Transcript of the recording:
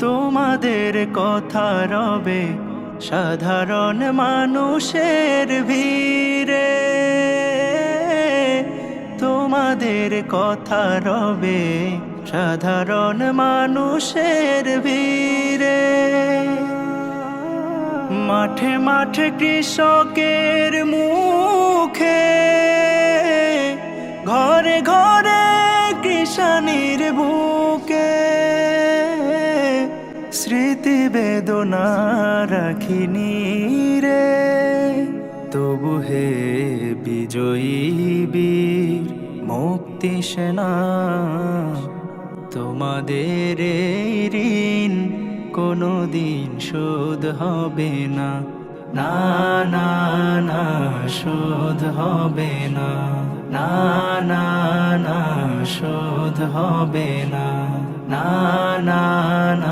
তোমাদের কথা রবে সাধারণ মানুষের ভিড়ে, তোমাদের কথা রবে সাধারণ মানুষের ভিড়ে। মাঠে মাঠে কৃষকের মুখে, ঘরে ঘরে কৃষানির বুকে, স্মৃতি বেদনা রাখিনি রে। তবু হে বিজয়ী বীর মুক্তি সেনা, তোমাদের এই ঋণ কোনদিন শোধ হবে না, না না না শোধ হবে না, না না না শোধ হবে না, না না না।